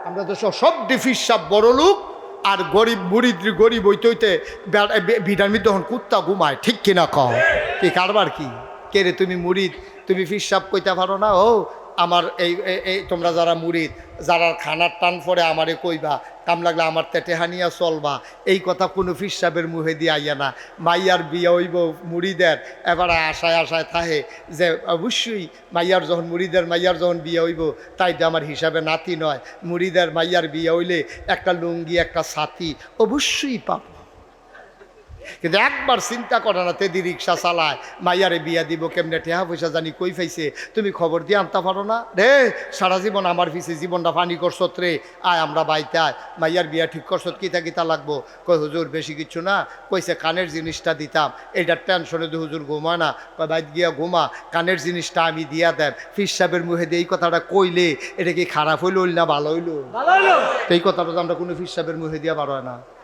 আমরা তো সব ডিফিস সাপ বড় লোক আর গরিব মুরিদ গরিব হইতে হইতে বিড়ার মধ্যে তখন কুত্তা ঘুমায়, ঠিক কিনা কও? কি কারবার কি? কে রে তুমি মুরিদ, তুমি ফিসাব কইতে পারো না? ও আমার এই তোমরা যারা মুরিদ, যারা খানার টান পরে আমারে কইবা, কাম লাগলে আমার তেটে হানিয়া চলবা, এই কথা কোনো ফিসাবের মুহে দিয়ে আইয়া না। মাইয়ার বিয়ে হইব মুরিদের, এবার আশায় আশায় থাহে যে অবশ্যই মাইয়ার যখন মুরিদের মাইয়ার যখন বিয়ে হইব, তাই যে আমার হিসাবে নাতি নয়, মুরিদের মাইয়ার বিয়ে হইলে একটা লুঙ্গি একটা ছাতি অবশ্যই পাব। কিন্তু একবার চিন্তা করে না, তেদি রিক্সা চালায়, মাইয়ারে বিয়া দিব কেমনে, টেহা পয়সা জানি কই পাইছে, তুমি খবর দিয়ে আনতে পারো না রে? সারা জীবন আমার পিছে জীবনটা পানি করছত রে, আয় আমরা বাইতে আয়, মাইয়ার বিয়া ঠিক করছত, কিতা কিতা লাগবো? কই হুজুর বেশি কিছু না, কইছে কানের জিনিসটা দিতাম, এইটার টেনশনে তো হুজুর ঘুমায় না, কয় বাইত গিয়া ঘুমা, কানের জিনিসটা আমি দিয়া দেব। ফির সাহেবের মুখে দিয়ে এই কথাটা কইলে এটা কি খারাপ হইল না ভালো হইল? এই কথাটা তো আমরা কোনো ফির সাহেবের মুখে দিয়া পারো না।